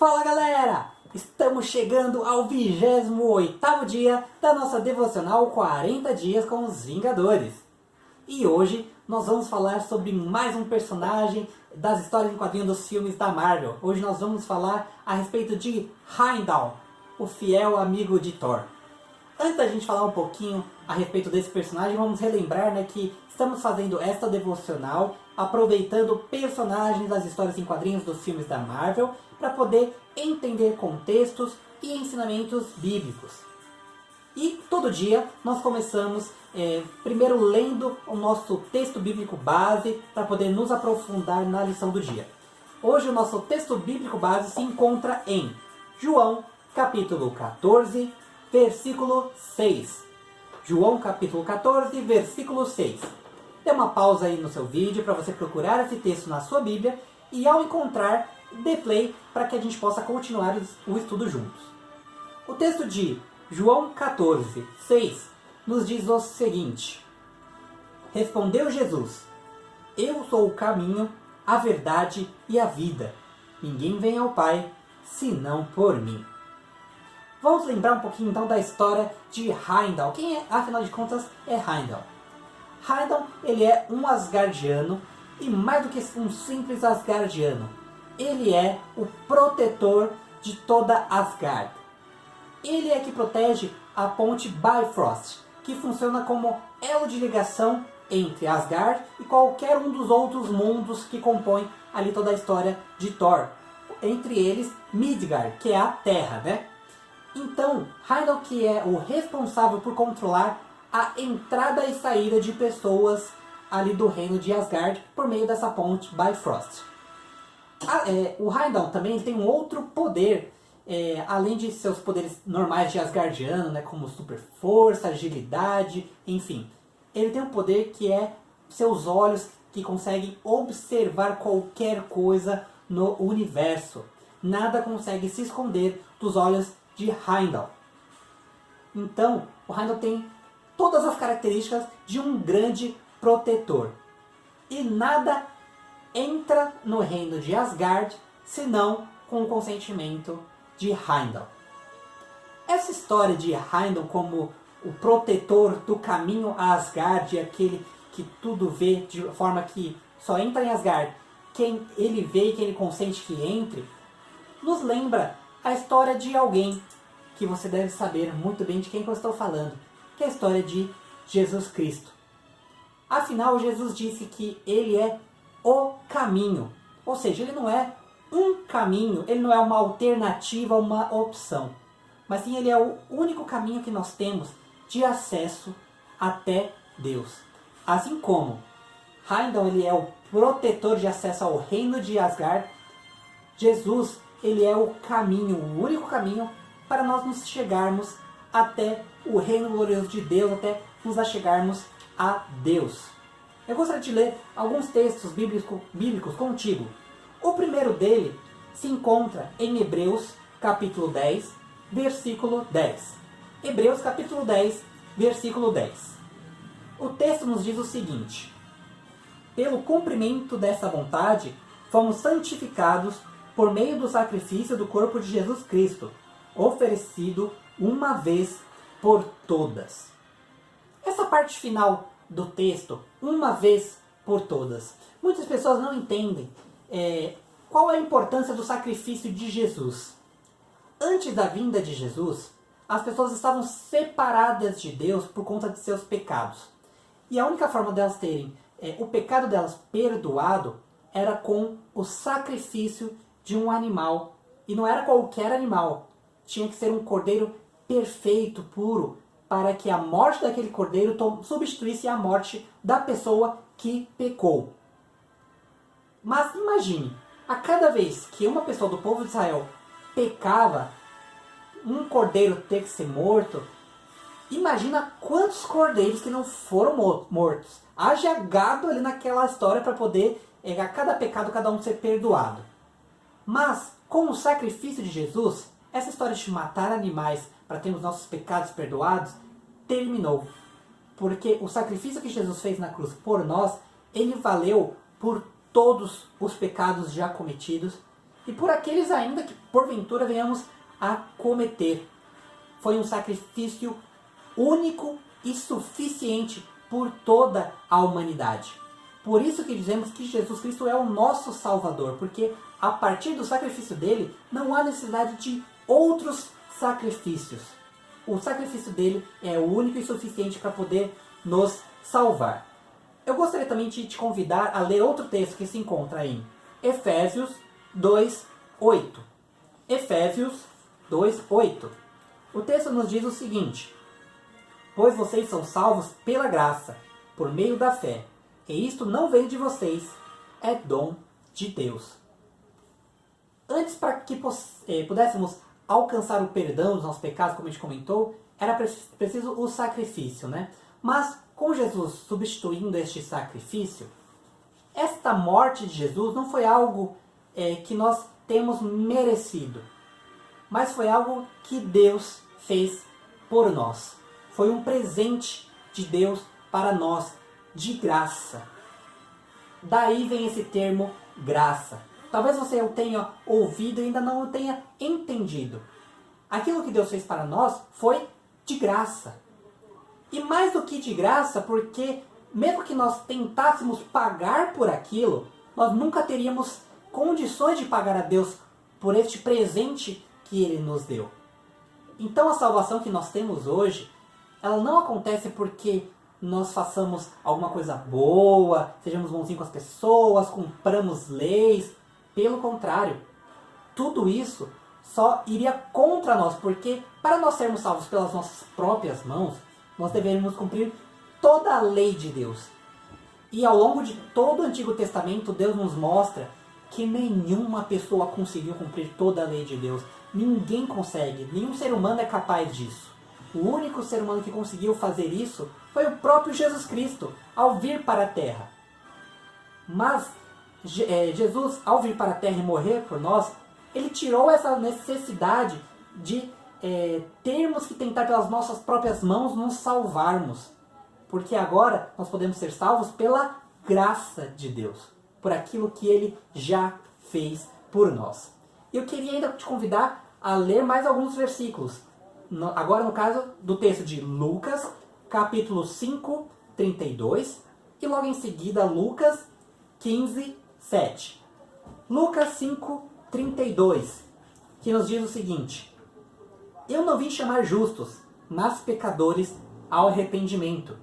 Fala galera! Estamos chegando ao 28º dia da nossa devocional 40 dias com os Vingadores. E hoje nós vamos falar sobre mais um personagem das histórias em quadrinhos dos filmes da Marvel. Hoje nós vamos falar a respeito de Heimdall, o fiel amigo de Thor. Antes da gente falar um pouquinho a respeito desse personagem, vamos relembrar que estamos fazendo esta devocional aproveitando personagens das histórias em quadrinhos dos filmes da Marvel para poder entender contextos e ensinamentos bíblicos. E todo dia nós começamos primeiro lendo o nosso texto bíblico base para poder nos aprofundar na lição do dia. Hoje o nosso texto bíblico base se encontra em João capítulo 14, versículo 6. João capítulo 14, versículo 6. Dê uma pausa aí no seu vídeo para você procurar esse texto na sua Bíblia e ao encontrar, dê play para que a gente possa continuar o estudo juntos. O texto de João 14, 6 nos diz o seguinte: Respondeu Jesus: Eu sou o caminho, a verdade e a vida. Ninguém vem ao Pai senão por mim. Vamos lembrar um pouquinho então da história de Heimdall. Quem é, afinal de contas, é Heimdall? Heimdall, ele é um Asgardiano e mais do que um simples Asgardiano, ele é o protetor de toda Asgard. Ele é que protege a ponte Bifrost, que funciona como elo de ligação entre Asgard e qualquer um dos outros mundos que compõem ali toda a história de Thor. Entre eles, Midgard, que é a Terra, né? Então, Heimdall que é o responsável por controlar a entrada e saída de pessoas ali do reino de Asgard por meio dessa ponte Bifrost. O Heimdall também tem um outro poder, além de seus poderes normais de Asgardiano, como super força, agilidade, enfim. Ele tem um poder que é seus olhos que conseguem observar qualquer coisa no universo. Nada consegue se esconder dos olhos de Heimdall. Então, o Heimdall tem todas as características de um grande protetor. E nada entra no reino de Asgard senão com o consentimento de Heimdall. Essa história de Heimdall como o protetor do caminho a Asgard, aquele que tudo vê de forma que só entra em Asgard quem ele vê e quem ele consente que entre, nos lembra a história de alguém que você deve saber muito bem de quem que eu estou falando, que é a história de Jesus Cristo. Afinal, Jesus disse que ele é o caminho, ou seja, ele não é um caminho, ele não é uma alternativa, uma opção, mas sim ele é o único caminho que nós temos de acesso até Deus. Assim como Heimdall ele é o protetor de acesso ao reino de Asgard, Jesus ele é o caminho, o único caminho para nós nos chegarmos até o reino glorioso de Deus, até nos achegarmos a Deus. Eu gostaria de ler alguns textos bíblicos contigo. O primeiro dele se encontra em Hebreus capítulo 10, versículo 10. Hebreus capítulo 10, versículo 10. O texto nos diz o seguinte: Pelo cumprimento dessa vontade, fomos santificados por meio do sacrifício do corpo de Jesus Cristo, oferecido uma vez por todas. Essa parte final do texto, uma vez por todas, muitas pessoas não entendem qual é a importância do sacrifício de Jesus. Antes da vinda de Jesus, as pessoas estavam separadas de Deus por conta de seus pecados. E a única forma delas terem o pecado delas perdoado era com o sacrifício de um animal. E não era qualquer animal. Tinha que ser um cordeiro perfeito, puro, para que a morte daquele cordeiro substituísse a morte da pessoa que pecou. Mas imagine, a cada vez que uma pessoa do povo de Israel pecava, um cordeiro ter que ser morto, imagina quantos cordeiros que não foram mortos. Haja gado ali naquela história para poder, a cada pecado, cada um ser perdoado. Mas, com o sacrifício de Jesus, essa história de matar animais para termos nossos pecados perdoados terminou. Porque o sacrifício que Jesus fez na cruz por nós, ele valeu por todos os pecados já cometidos e por aqueles ainda que porventura venhamos a cometer. Foi um sacrifício único e suficiente por toda a humanidade. Por isso que dizemos que Jesus Cristo é o nosso Salvador, porque a partir do sacrifício dele não há necessidade de outros sacrifícios. O sacrifício dele é o único e suficiente para poder nos salvar. Eu gostaria também de te convidar a ler outro texto que se encontra em Efésios 2:8. Efésios 2:8. O texto nos diz o seguinte: pois vocês são salvos pela graça, por meio da fé. E isto não vem de vocês, é dom de Deus. Antes, para que pudéssemos alcançar o perdão dos nossos pecados, como a gente comentou, era preciso o sacrifício, né? Mas com Jesus substituindo este sacrifício, esta morte de Jesus não foi algo que nós temos merecido, mas foi algo que Deus fez por nós. Foi um presente de Deus para nós, de graça. Daí vem esse termo graça. Talvez você o tenha ouvido e ainda não o tenha entendido. Aquilo que Deus fez para nós foi de graça. E mais do que de graça, porque mesmo que nós tentássemos pagar por aquilo, nós nunca teríamos condições de pagar a Deus por este presente que Ele nos deu. Então a salvação que nós temos hoje, ela não acontece porque nós façamos alguma coisa boa, sejamos bonzinhos com as pessoas, cumpramos leis. Pelo contrário, tudo isso só iria contra nós, porque para nós sermos salvos pelas nossas próprias mãos, nós deveríamos cumprir toda a lei de Deus. E ao longo de todo o Antigo Testamento, Deus nos mostra que nenhuma pessoa conseguiu cumprir toda a lei de Deus. Ninguém consegue, nenhum ser humano é capaz disso. O único ser humano que conseguiu fazer isso foi o próprio Jesus Cristo, ao vir para a Terra. Mas Jesus, ao vir para a Terra e morrer por nós, ele tirou essa necessidade de termos que tentar pelas nossas próprias mãos nos salvarmos. Porque agora nós podemos ser salvos pela graça de Deus, por aquilo que Ele já fez por nós. Eu queria ainda te convidar a ler mais alguns versículos. Agora no caso do texto de Lucas, capítulo 5, 32, e logo em seguida Lucas 15, 7. Lucas 5, 32, que nos diz o seguinte: eu não vim chamar justos, mas pecadores ao arrependimento.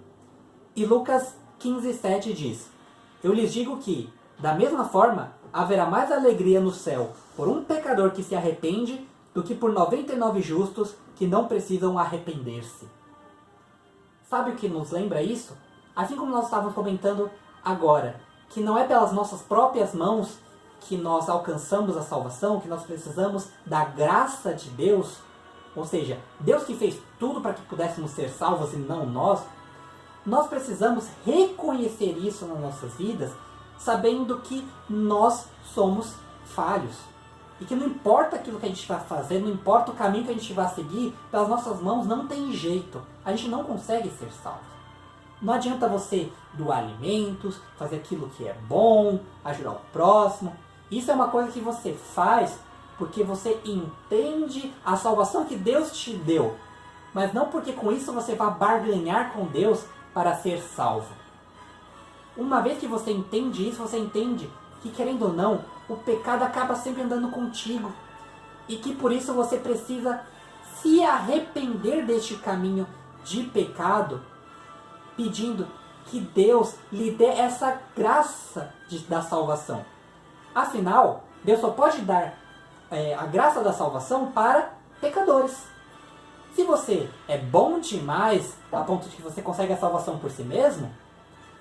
E Lucas 15, 7 diz: eu lhes digo que, da mesma forma, haverá mais alegria no céu por um pecador que se arrepende do que por 99 justos que não precisam arrepender-se. Sabe o que nos lembra isso? Assim como nós estávamos comentando agora, que não é pelas nossas próprias mãos que nós alcançamos a salvação, que nós precisamos da graça de Deus, ou seja, Deus que fez tudo para que pudéssemos ser salvos e não nós. Nós precisamos reconhecer isso nas nossas vidas, sabendo que nós somos falhos. E que não importa aquilo que a gente vai fazer, não importa o caminho que a gente vai seguir, pelas nossas mãos não tem jeito. A gente não consegue ser salvo. Não adianta você doar alimentos, fazer aquilo que é bom, ajudar o próximo. Isso é uma coisa que você faz porque você entende a salvação que Deus te deu. Mas não porque com isso você vai barganhar com Deus para ser salvo. Uma vez que você entende isso, você entende que, querendo ou não, o pecado acaba sempre andando contigo. E que por isso você precisa se arrepender deste caminho de pecado, pedindo que Deus lhe dê essa graça da salvação. Afinal, Deus só pode dar a graça da salvação para pecadores. Se você é bom demais, a ponto de que você consegue a salvação por si mesmo,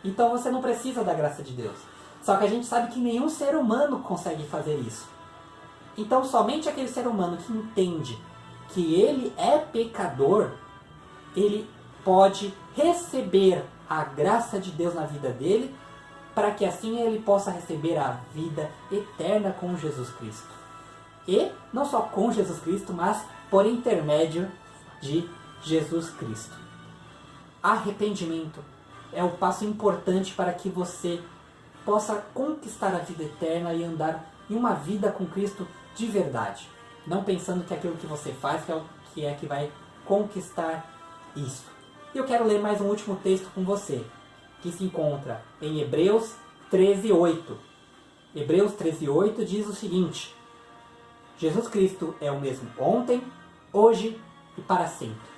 então você não precisa da graça de Deus. Só que a gente sabe que nenhum ser humano consegue fazer isso. Então somente aquele ser humano que entende que ele é pecador, ele pode receber a graça de Deus na vida dele, para que assim ele possa receber a vida eterna com Jesus Cristo. E não só com Jesus Cristo, mas por intermédio de Jesus Cristo. Arrependimento é o passo importante para que você possa conquistar a vida eterna e andar em uma vida com Cristo de verdade. Não pensando que aquilo que você faz que vai conquistar isso. E eu quero ler mais um último texto com você, que se encontra em Hebreus 13:8. Hebreus 13:8 diz o seguinte: Jesus Cristo é o mesmo ontem, hoje e para sempre.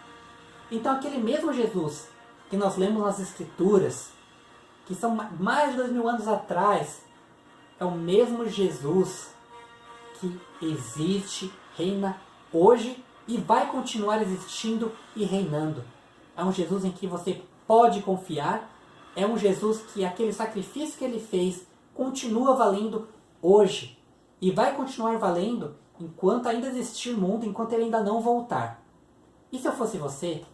Então aquele mesmo Jesus que nós lemos nas Escrituras, que são mais de 2000 anos atrás, é o mesmo Jesus que existe, reina hoje e vai continuar existindo e reinando. É um Jesus em que você pode confiar, é um Jesus que aquele sacrifício que ele fez continua valendo hoje e vai continuar valendo enquanto ainda existir mundo, enquanto ele ainda não voltar. E se eu fosse você,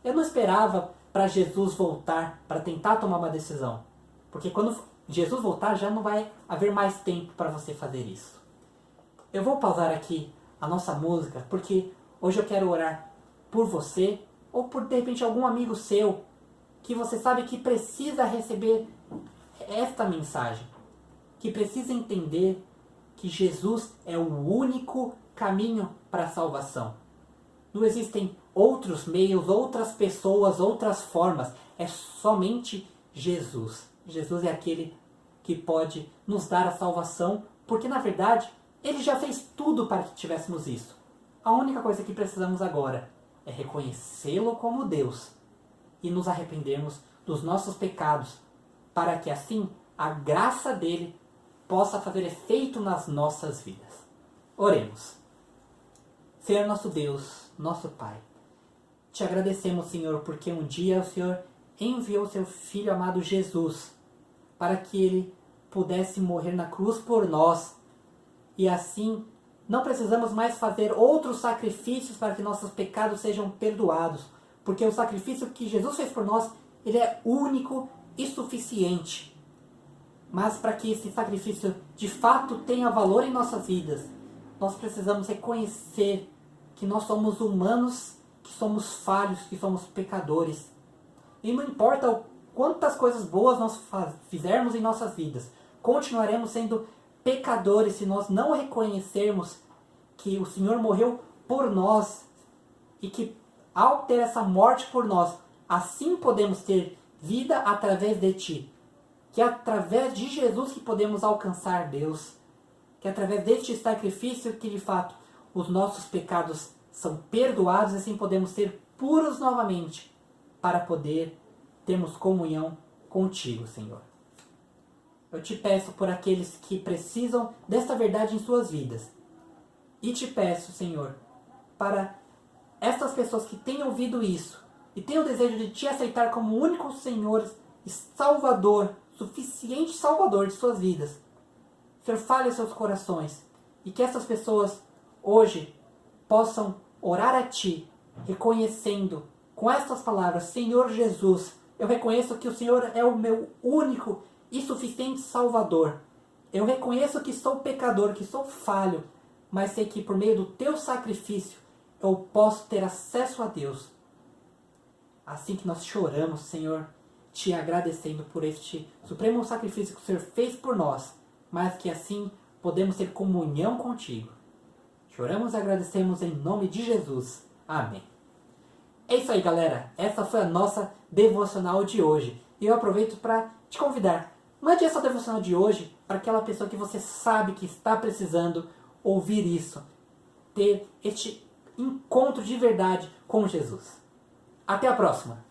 eu não esperava para Jesus voltar para tentar tomar uma decisão, porque quando Jesus voltar já não vai haver mais tempo para você fazer isso. Eu vou pausar aqui a nossa música porque hoje eu quero orar por você ou por de repente algum amigo seu que você sabe que precisa receber esta mensagem, que precisa entender que Jesus é o único caminho para a salvação. Não existem outros meios, outras pessoas, outras formas. É somente Jesus. Jesus é aquele que pode nos dar a salvação, porque na verdade ele já fez tudo para que tivéssemos isso. A única coisa que precisamos agora é reconhecê-lo como Deus e nos arrependermos dos nossos pecados, para que assim a graça dele possa fazer efeito nas nossas vidas. Oremos. Senhor nosso Deus, nosso Pai, te agradecemos, Senhor, porque um dia o Senhor enviou seu Filho amado Jesus para que ele pudesse morrer na cruz por nós. E assim, não precisamos mais fazer outros sacrifícios para que nossos pecados sejam perdoados, porque o sacrifício que Jesus fez por nós, ele é único e suficiente. Mas para que esse sacrifício de fato tenha valor em nossas vidas, nós precisamos reconhecer que nós somos humanos, que somos falhos, que somos pecadores. E não importa quantas coisas boas nós fizermos em nossas vidas, continuaremos sendo pecadores se nós não reconhecermos que o Senhor morreu por nós e que ao ter essa morte por nós, assim podemos ter vida através de Ti. Que é através de Jesus que podemos alcançar Deus. Que é através deste sacrifício que de fato os nossos pecados são perdoados e assim podemos ser puros novamente para poder termos comunhão contigo, Senhor. Eu te peço por aqueles que precisam desta verdade em suas vidas. E te peço, Senhor, para estas pessoas que têm ouvido isso e têm o desejo de te aceitar como único Senhor e Salvador, suficiente Salvador de suas vidas. Senhor, fale aos seus corações e que essas pessoas hoje possam orar a Ti, reconhecendo com estas palavras: Senhor Jesus, eu reconheço que o Senhor é o meu único e suficiente Salvador. Eu reconheço que sou pecador, que sou falho, mas sei que por meio do Teu sacrifício eu posso ter acesso a Deus. Assim que nós choramos, Senhor, Te agradecendo por este supremo sacrifício que o Senhor fez por nós, mas que assim podemos ter comunhão contigo. Choramos e agradecemos em nome de Jesus. Amém. É isso aí, galera. Essa foi a nossa devocional de hoje. E eu aproveito para te convidar. Mande essa devocional de hoje para aquela pessoa que você sabe que está precisando ouvir isso. Ter este encontro de verdade com Jesus. Até a próxima.